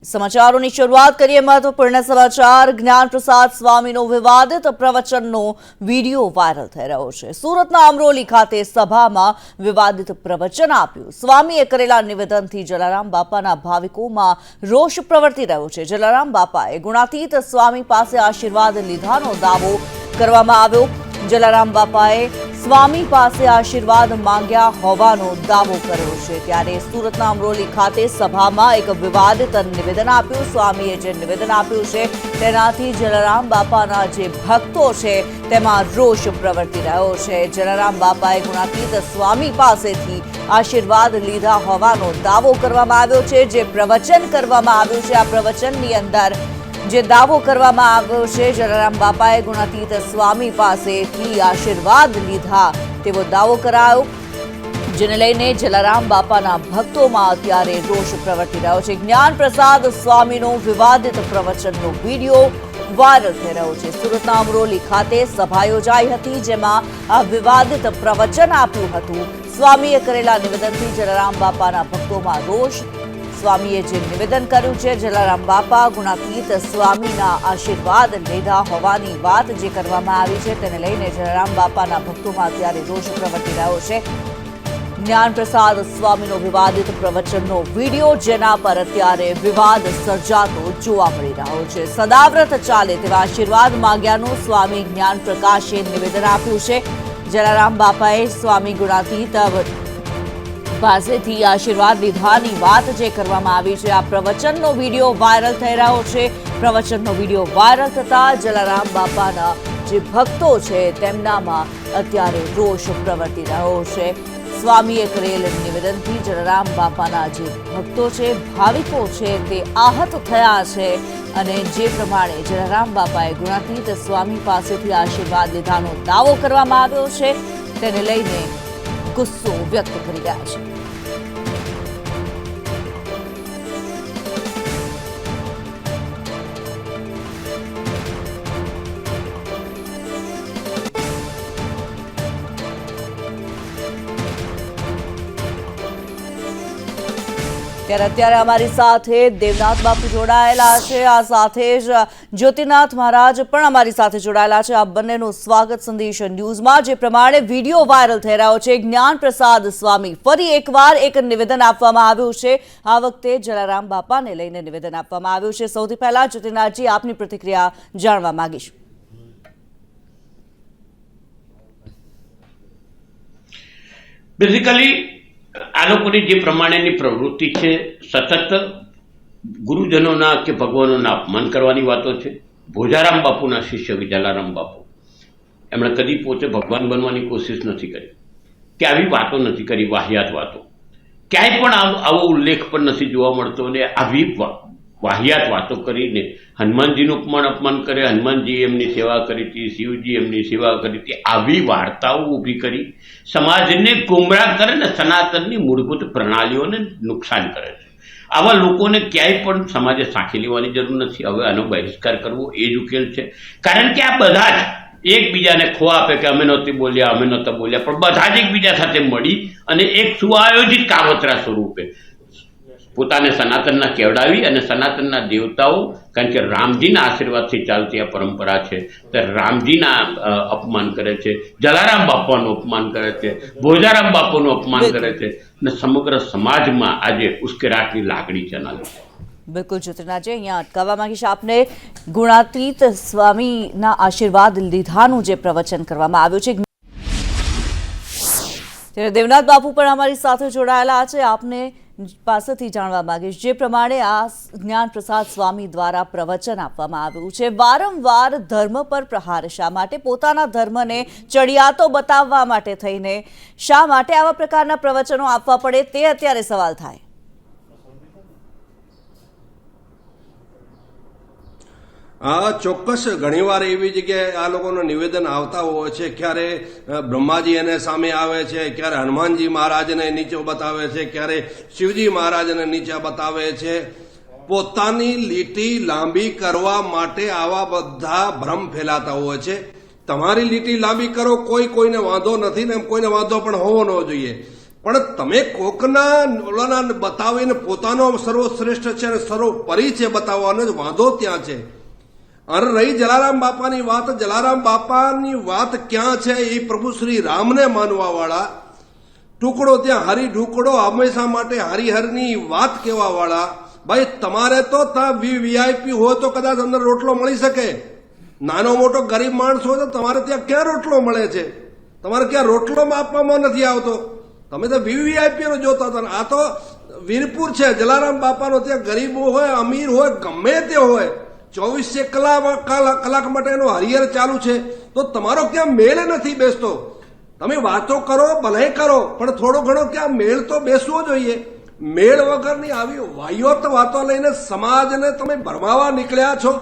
સમાચારોની શરૂઆત કરીએ મહત્વપૂર્ણ સમાચાર। જ્ઞાન પ્રસાદ સ્વામીનો વિવાદિત પ્રવચનનો વિડીયો વાયરલ થઈ રહ્યો છે। સુરતના અમરોલી ખાતે સભામાં વિવાદિત પ્રવચન આપ્યું। સ્વામીએ કરેલા નિવેદનથી જલારામ બાપાના ભાવિકોમાં રોષ પ્રવર્તી રહ્યો છે। જલારામ બાપાએ ગુણાતીત સ્વામી પાસે આશીર્વાદ લીધાનો દાવો કરવામાં આવ્યો। જલારામ બાપાએ સ્વામી પાસે આશીર્વાદ માંગ્યા હોવાનો દાવો કર્યો છે। ત્યારે સુરતના અમરોલી ખાતે સભામાં એક વિવાદિત નિવેદન આપ્યું। સ્વામીએ જે નિવેદન આપ્યું છે તેનાથી જલારામ બાપાના જે ભક્તો છે તેમાં રોષ પ્રવર્તી રહ્યો છે। જલારામ બાપાએ ગુણાતીત સ્વામી પાસેથી આશીર્વાદ લીધા હોવાનો દાવો કરવામાં આવ્યો છે। જે પ્રવચન કરવામાં આવ્યું છે આ પ્રવચનની અંદર જે દાવો કરવામાં આવ્યો છે જલારામ બાપાએ ગુણાતીત સ્વામી પાસેથી આશીર્વાદ લીધા તેવો દાવો કરાયો, જેને લઈને જલારામ બાપાના ભક્તોમાં અત્યારે રોષ પ્રવર્તી રહ્યો છે। જ્ઞાન પ્રસાદ સ્વામીનો વિવાદિત પ્રવચનનો વિડીયો વાયરલ થઈ રહ્યો છે। સુરતના અમરોલી ખાતે સભા યોજાઈ હતી, જેમાં આ વિવાદિત પ્રવચન આપ્યું હતું। સ્વામીએ કરેલા નિવેદનથી જલારામ બાપાના ભક્તોમાં રોષ। સ્વામીએ જે નિવેદન કર્યું છે જલારામ બાપા ગુણાતીત સ્વામીના આશીર્વાદ લીધા હોવાની વાત જે કરવામાં આવી છે તેને લઈને જલારામ બાપાના ભક્તોમાં અત્યારે રોષ પ્રવર્તી રહ્યો છે। જ્ઞાન પ્રસાદ સ્વામીનો વિવાદિત પ્રવચનનો વિડીયો જેના પર અત્યારે વિવાદ સર્જાતો જોવા મળી રહ્યો છે। સદાવ્રત ચાલે તેવા આશીર્વાદ માંગ્યાનું સ્વામી જ્ઞાન પ્રકાશે નિવેદન આપ્યું છે। જલારામ બાપાએ સ્વામી ગુણાતીત પાસેથી આશીર્વાદ લીધાની વાત જે કરવામાં આવી છે આ પ્રવચનનો વિડીયો વાયરલ થઈ રહ્યો છે। પ્રવચનનો વિડીયો વાયરલ થતા જલારામ બાપાના જે ભક્તો છે તેમનામાં અત્યારે રોષ પ્રવર્તી રહ્યો છે। સ્વામીએ કરેલ નિવેદનથી જલારામ બાપાના જે ભક્તો છે, ભાવિકો છે તે આહત થયા છે અને જે પ્રમાણે જલારામ બાપાએ ગુણાતીત સ્વામી પાસેથી આશીર્વાદ લીધાનો દાવો કરવામાં આવ્યો છે તેને લઈને ગુસ્સો વ્યક્ત કરી રહ્યા છે। ત્યારે અત્યારે અમારી સાથે દેવનાથ બાપુ જોડાયેલા છે, આ સાથે જ જ્યોતિનાથ મહારાજ પણ અમારી સાથે જોડાયેલા છે। આ બંનેનું સ્વાગત સંદેશ ન્યૂઝમાં। જે પ્રમાણે વિડીયો વાયરલ થઈ રહ્યો છે જ્ઞાન પ્રસાદ સ્વામી ફરી એકવાર એક નિવેદન આપવામાં આવ્યું છે। આ વખતે જલારામ બાપાને લઈને નિવેદન આપવામાં આવ્યું છે। સૌથી પહેલા જ્યોતિનાથજી આપની પ્રતિક્રિયા જાણવા માંગીશ। બેઝિકલી આ લોકોની જે પ્રમાણેની પ્રવૃત્તિ છે સતત ગુરુજનોના કે ભગવાનોના અપમાન કરવાની વાતો છે। ભોજારામ બાપુના શિષ્ય જલારામ બાપુ એમણે કદી પોતે ભગવાન બનવાની કોશિશ નથી કરી કે આવી વાતો નથી કરી, વાહિયાત વાતો ક્યાંય પણ આવો ઉલ્લેખ પણ નથી જોવા મળતો। અને આવી વાહિયાત વાતો કરીને હનુમાનજીનું અપમાન કરે, હનુમાનજી એમની સેવા કરી હતી, શિવજી એમની સેવા કરી હતી, આવી વાર્તાઓ ઊભી કરી સમાજને ગુમરાહ કરે ને સનાતનની મૂળભૂત પ્રણાલીઓને નુકસાન કરે છે। આવા લોકોને ક્યાંય પણ સમાજે સાંખી લેવાની જરૂર નથી। હવે આનો બહિષ્કાર કરવો એ જ ઉકેલ છે, કારણ કે આ બધા જ એકબીજાને ખો આપે કે અમે નહોતી બોલ્યા, અમે નહોતા બોલ્યા, પણ બધા જ એકબીજા સાથે મળી અને એક સુઆયોજિત કાવતરા સ્વરૂપે પોતાને સનાતનના કેવડાવી અને સનાતનના દેવતાઓ, કારણ કે રામજીના આશીર્વાદથી ચાલતી આ પરંપરા છે, તે રામજીના અપમાન કરે છે, જલારામ બાપાનું અપમાન કરે છે, ભોજારામ બાપુનું અપમાન કરે છે અને સમગ્ર સમાજમાં આજે ઉશ્કેરાટની લાગણી જણાવે છે। બિલકુલ જ્યોતિનાથજી, અહીંયા અટકાવવા માંગીશ આપને। ગુણાતીત સ્વામીના આશીર્વાદ લીધાનું જે પ્રવચન કરવામાં આવ્યું છે ત્યારે દેવનાથ બાપુ પણ અમારી સાથે જોડાયેલા છે। આપને પાસેથી જાણવા માંગીશ જે પ્રમાણે આ જ્ઞાન પ્રસાદ સ્વામી દ્વારા પ્રવચન આપવામાં આવ્યું છે, વારંવાર ધર્મ પર પ્રહાર શા માટે? પોતાના ધર્મને ચડિયાતો બતાવવા માટે થઈને શા માટે આવા પ્રકારના પ્રવચનો આપવા પડે તે અત્યારે સવાલ થાય। હા, ચોક્કસ ઘણીવાર એવી જગ્યાએ આ લોકોનું નિવેદન આવતા હોય છે। ક્યારે બ્રહ્માજી એને સામે આવે છે, ક્યારે હનુમાનજી મહારાજને નીચે બતાવે છે, ક્યારે શિવજી મહારાજને નીચે બતાવે છે। પોતાની લીટી લાંબી કરવા માટે આવા બધા ભ્રમ ફેલાતા હોય છે। તમારી લીટી લાંબી કરો, કોઈને વાંધો નથી ને કોઈને વાંધો પણ હોવો ન જોઈએ, પણ તમે કોકના ઓલાના બતાવીને પોતાનો સર્વશ્રેષ્ઠ છે અને સર્વોપરી છે બતાવવાનો જ વાંધો ત્યાં છે. અને રહી જલારામ બાપાની વાત ક્યાં છે? એ પ્રભુ શ્રી રામને માનવા વાળા, ટુકડો ત્યાં હરી ઢુકડો હંમેશા માટે હરિહરની વાત કહેવા વાળા. ભાઈ તમારે તો ત્યાં વીઆઈપી હોય તો કદાચ અંદર રોટલો મળી શકે. નાનો મોટો ગરીબ માણસ હોય તો તમારે ત્યાં ક્યાં રોટલો મળે છે? તમારે ક્યાં રોટલો આપવામાં નથી આવતો. તમે તો વીવીઆઈપી નો જોતા હતા. આ તો વીરપુર છે જલારામ બાપાનો. ત્યાં ગરીબો હોય અમીર હોય ગમે તે હોય 24 કલાક માટે એનો હરિહર ચાલુ છે. તો તમારો ક્યાં મેળ નથી બેસતો. તમે વાતો કરો ભલે કરો પણ થોડો ઘણો ક્યાં મેળ તો બેસવો જોઈએ. મેળ વગરની આવી વાયોત વાતો લઈને સમાજને તમે ભરમાવા નીકળ્યા છો.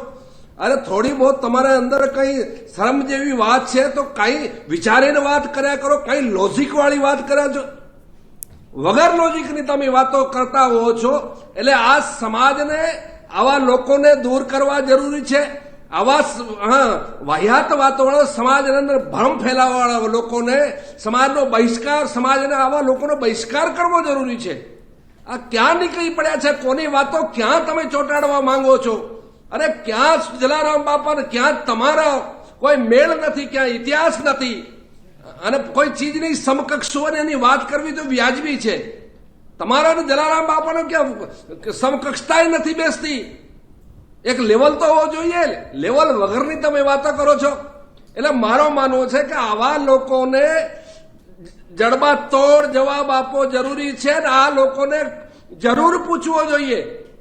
અરે થોડી બહુ તમારા અંદર કઈ શરમ જેવી વાત છે તો કઈ વિચારીને વાત કર્યા કરો. કઈ લોજિક વાળી વાત કર્યા છો. વગર લોજિકની તમે વાતો કરતા હો છો. એટલે આ સમાજને આવા લોકોને દૂર કરવા જરૂરી છે. આવા વાહિયાત વાતો વાળા સમાજની અંદર ભ્રમ ફેલાવવા વાળા લોકોને સમાજનો બહિષ્કાર, સમાજને આવા લોકોનો બહિષ્કાર કરવો જરૂરી છે. આ ક્યાં નીકળી પડ્યા છે? કોની વાતો ક્યાં તમે ચોંટાડવા માંગો છો? અરે ક્યાં જલારામ બાપાને ક્યાં તમારા કોઈ મેળ નથી, ક્યાં ઇતિહાસ નથી. અને કોઈ ચીજની સમકક્ષોને એની વાત કરવી તો વ્યાજબી છે. તમારા અને જલારામ બાપાનો ક્યાં સમકક્ષતા નથી બેસતી. એક લેવલ તો હોવો જોઈએ. લેવલ વગરની તમે વાતો કરો છો. એટલે મારો માનવો છે કે આવા લોકોને જડબા તોડ જવાબ આપવો જરૂરી છે. ને આ લોકોને જરૂર પૂછવો જોઈએ.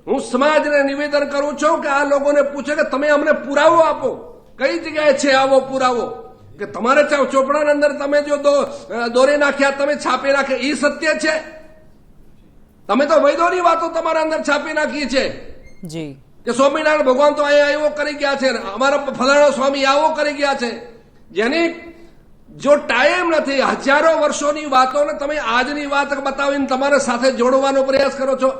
હું સમાજને નિવેદન કરું છું કે આ લોકોને પૂછે કે તમે અમને પુરાવો આપો. કઈ જગ્યાએ છે આવો પુરાવો? કે તમારે ચોપડાની અંદર તમે જો દોરી નાખ્યા, તમે છાપી નાખ્યા, એ સત્ય છે? તમે તો વૈદોની વાતો તમારા અંદર છાપી નાખી છે જી કે સ્વામિનારાયણ ભગવાન તો અહીંયા એવો કરી ગયા છે, અમારા ફલાણા સ્વામી આવો કરી ગયા છે. જેની જો ટાઈમ નથી, હજારો વર્ષોની વાતોને તમે આજની વાત બતાવીને તમારા સાથે જોડવાનો પ્રયાસ કરો છો.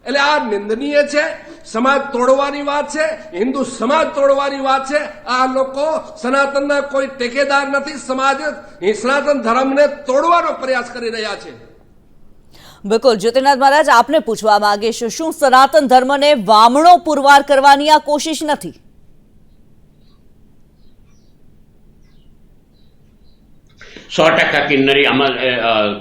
એટલે આ નિંદનીય છે. સમાજ તોડવાની વાત છે. હિન્દુ સમાજ તોડવાની વાત છે. આ લોકો સનાતનના કોઈ ટેકેદાર નથી. સમાજ સનાતન ધર્મને તોડવાનો પ્રયાસ કરી રહ્યા છે. બિલકુલ. જ્યોતિનાથ મહારાજ, આપને પૂછવા માંગીશ, શું સનાતન ધર્મને વામણો પુરવાર કરવાની આ કોશિશ નથી? સો ટકા કિન્નરી આમાં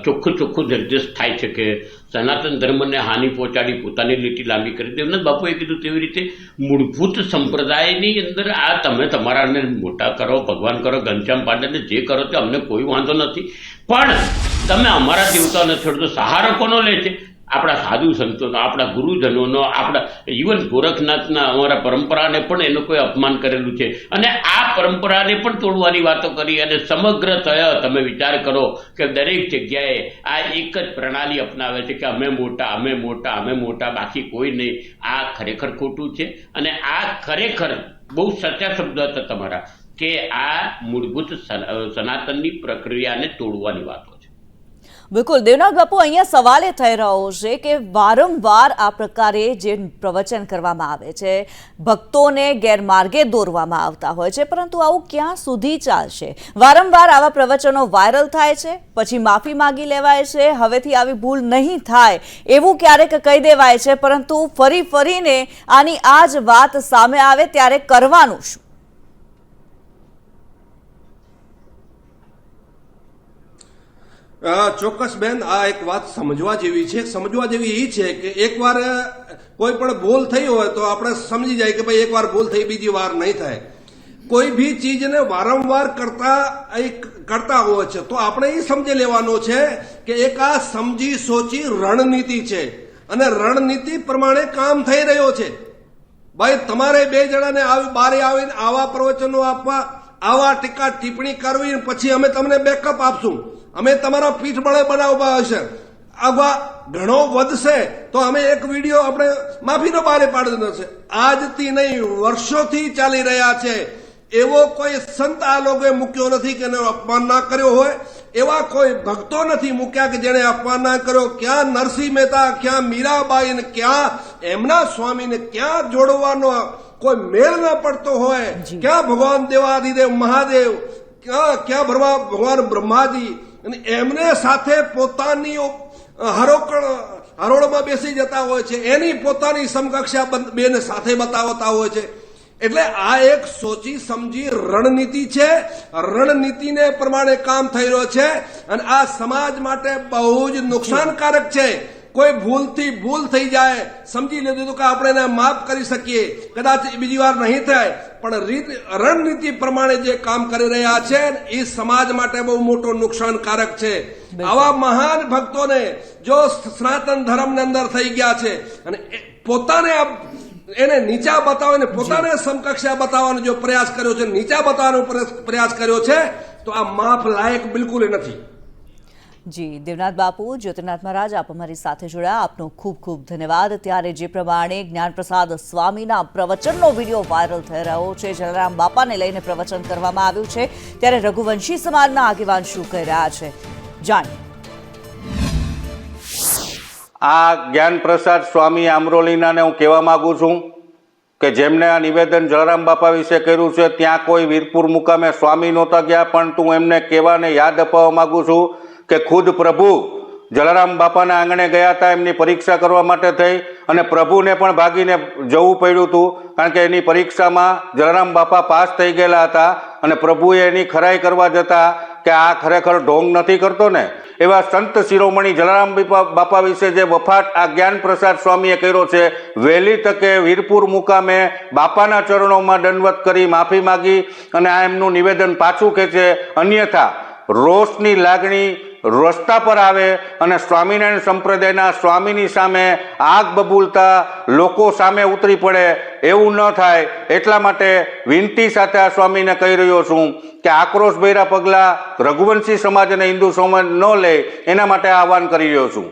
ચોખ્ખું નિર્દેશ થાય છે કે સનાતન ધર્મને હાનિ પહોંચાડી પોતાની લીટી લાંબી કરી. દેવનાથ બાપુએ કીધું તેવી રીતે મૂળભૂત સંપ્રદાયની અંદર આ તમે તમારાને મોટા કરો, ભગવાન કરો, ઘનશ્યામ પાંડેને જે કરો તે અમને કોઈ વાંધો નથી. પણ તમે અમારા દેવતાઓને છોડો. સહારો કોનો લે છે? આપણા સાધુ સંતોનો, આપણા ગુરુજનોનો, આપણા ઇવન ગોરખનાથના અમારા પરંપરાને પણ એ લોકોએ અપમાન કરેલું છે. અને આ પરંપરાને પણ તોડવાની વાતો કરી. અને સમગ્ર તમે વિચાર કરો કે દરેક જગ્યાએ આ એક જ પ્રણાલી અપનાવે છે કે અમે મોટા, અમે મોટા, અમે મોટા, બાકી કોઈ નહીં. આ ખરેખર ખોટું છે. અને આ ખરેખર બહુ સચ્ચા શબ્દ હતા તમારા કે આ મૂળભૂત સનાતનની પ્રક્રિયાને તોડવાની વાતો છે. બિલકુલ. દેવનાથ બાપુ, અહીંયા સવાલ એ થઈ રહ્યો છે કે વારંવાર આ પ્રકારે જે પ્રવચન કરવામાં આવે છે, ભક્તોને ગેરમાર્ગે દોરવામાં આવતા હોય છે, પરંતુ આવું ક્યાં સુધી ચાલશે? વારંવાર આવા પ્રવચનો વાયરલ થાય છે, પછી માફી માંગી લેવાય છે, હવેથી આવી ભૂલ નહીં થાય એવું ક્યારેક કહી દેવાય છે, પરંતુ ફરીને આની આ જ વાત સામે આવે ત્યારે કરવાનું શું? ચોક્કસ બેન, આ એક વાત સમજવા જેવી છે. સમજવા જેવી એ છે કે એકવાર કોઈ પણ ભૂલ થઈ હોય તો આપણે સમજી જાય કે ભાઈ એકવાર ભૂલ થઈ, બીજી વાર નહીં થાય. કોઈ બી ચીજને વારંવાર કરતા હોય છે તો આપણે એ સમજી લેવાનું છે કે એક આ સમજી સોચી રણનીતિ છે અને રણનીતિ પ્રમાણે કામ થઈ રહ્યો છે. ભાઈ તમારે બે જણાને બારે આવીને આવા પ્રવચનો આપવા, આવા ટીકા ટિપ્પણી કરવી, પછી અમે તમને બેકઅપ આપશું, અમે તમારા પીઠ બળે બનાવવા હશે, આવા ઘણો વધશે તો અમે એક વિડીયો આપણે માફીનો બારે પાડી દેશે. આજથી નહીં, વર્ષોથી ચાલી રહ્યા છે. એવો કોઈ સંત આ લોકોએ મૂક્યો નથી કે એનો અપમાન ના કર્યો હોય. એવા કોઈ ભક્તો નથી મૂક્યા કે જેને અપમાન ના કર્યો. ક્યાં નરસિંહ મહેતા, ક્યાં મીરાબાઈ, ને ક્યાં એમના સ્વામીને ક્યાં જોડવાનો કોઈ મેળ ના પડતો હોય, ક્યાં ભગવાન દેવાધિદેવ મહાદેવ, ક્યાં ભગવાન બ્રહ્માજી, અને એમને સાથે પોતાની હરોળમાં બેસી જતા હોય છે, એની પોતાની સમકક્ષા બેને સાથે બતાવતા હોય છે. એટલે આ એક સોચી સમજી રણનીતિ છે. રણનીતિને પ્રમાણે કામ થઈ રહ્યો છે અને આ સમાજ માટે બહુ જ નુકસાનકારક છે. કોઈ ભૂલથી ભૂલ થઈ જાય, સમજી લીધું કે આપણે એને માફ કરી શકીએ, કદાચ બીજી વાર નહીં થાય, પણ રણનીતિ પ્રમાણે જે કામ કરી રહ્યા છે એ સમાજ માટે બહુ મોટું નુકસાનકારક છે. આવા મહાન ભક્તોને જો સનાતન ધર્મની અંદર થઈ ગયા છે અને પોતાને એને નીચા બતાવીને પોતાને સમકક્ષા બતાવવાનો જો પ્રયાસ કર્યો છે, નીચા બતાવવાનો પ્રયાસ કર્યો છે, તો આ માફ લાયક બિલકુલ નથી. જી દેવનાથ બાપુ, જ્યોતિર્નાથ મહારાજ, આપ અમારી સાથે જોડાયા, આપનો ખૂબ ખૂબ ધન્યવાદ. ત્યારે જે પ્રમાણે જ્ઞાનપ્રસાદ સ્વામીના પ્રવચનનો વિડીયો વાયરલ થઈ રહ્યો છે, જલારામ બાપાને લઈને પ્રવચન કરવામાં આવ્યું છે, ત્યારે રઘુવંશી સમાજના આગેવાન શું કહી રહ્યા છે, જાણીએ. આ જ્ઞાનપ્રસાદ સ્વામી આમરોલીનાને હું કહેવા માંગુ છું કે જેમને આ નિવેદન જલારામ બાપા વિશે કર્યું છે, ત્યાં કોઈ વીરપુર મુકામે સ્વામી નહોતા ગયા, પણ હું એમને કહેવાને યાદ અપાવવા માંગુ છું કે ખુદ પ્રભુ જલારામ બાપાના આંગણે ગયા હતા એમની પરીક્ષા કરવા માટે થઈ, અને પ્રભુને પણ ભાગીને જવું પડ્યું હતું, કારણ કે એની પરીક્ષામાં જલારામ બાપા પાસ થઈ ગયેલા હતા અને પ્રભુએ એની ખરાઈ કરવા જતા કે આ ખરેખર ઢોંગ નથી કરતો ને. એવા સંત શિરોમણી જલારામ બાપા વિશે જે વફાટ આ જ્ઞાનપ્રસાદ સ્વામીએ કર્યો છે, વહેલી તકે વીરપુર મુકામે બાપાના ચરણોમાં દંડવત કરી માફી માગી અને આ એમનું નિવેદન પાછું ખેંચે, અન્યથા રોષની લાગણી રસ્તા પર આવે અને સ્વામિનારાયણ સંપ્રદાયના સ્વામીની સામે આગ બબૂલતા લોકો સામે ઉતરી પડે, એવું ન થાય એટલા માટે વિનંતી સાથે આ સ્વામીને કહી રહ્યો છું કે આક્રોશભર્યા પગલાં રઘુવંશી સમાજ અને હિન્દુ સમાજ ન લે, એના માટે આહવાન કરી રહ્યો છું.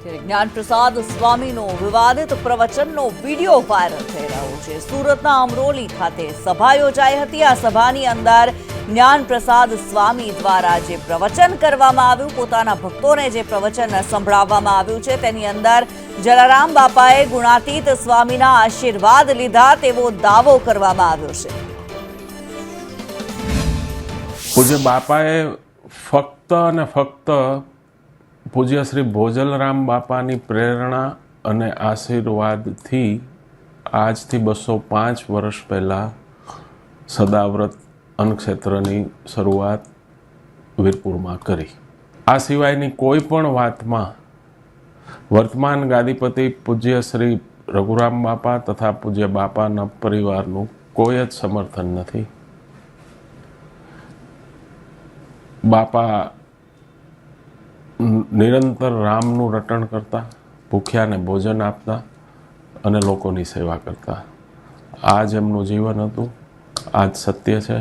જ્ઞાનપ્રસાદ સ્વામીનો વિવાદિત પ્રવચનનો વિડીયો વાયરલ થઈ રહ્યો છે. સુરતના અમરોલી ખાતે સભા યોજાઈ હતી. આ સભાની અંદર જ્ઞાનપ્રસાદ સ્વામી દ્વારા જે પ્રવચન કરવામાં આવ્યું, પોતાના ભક્તોને જે પ્રવચન સંભળાવવામાં આવ્યું છે, તેની અંદર જલારામ બાપાએ ગુણાતીત સ્વામીના આશીર્વાદ લીધા તેવો દાવો કરવામાં આવ્યો છે. પૂજ્ય બાપાએ ફક્ત અને ફક્ત પૂજ્ય શ્રી ભોજલરામ બાપાની પ્રેરણા અને આશીર્વાદથી આજથી 205 વર્ષ પહેલાં સદાવ્રત અન્નક્ષેત્રની શરૂઆત વીરપુરમાં કરી. આ સિવાયની કોઈ પણ વાતમાં વર્તમાન ગાદીપતિ પૂજ્ય શ્રી રઘુરામ બાપા તથા પૂજ્ય બાપાના પરિવારનું કોઈ જ સમર્થન નથી. બાપા નિરંતર રામનું રટણ કરતા, ભૂખ્યાને ભોજન આપતા અને લોકોની સેવા કરતા. આ જ એમનું જીવન હતું, આ જ સત્ય છે.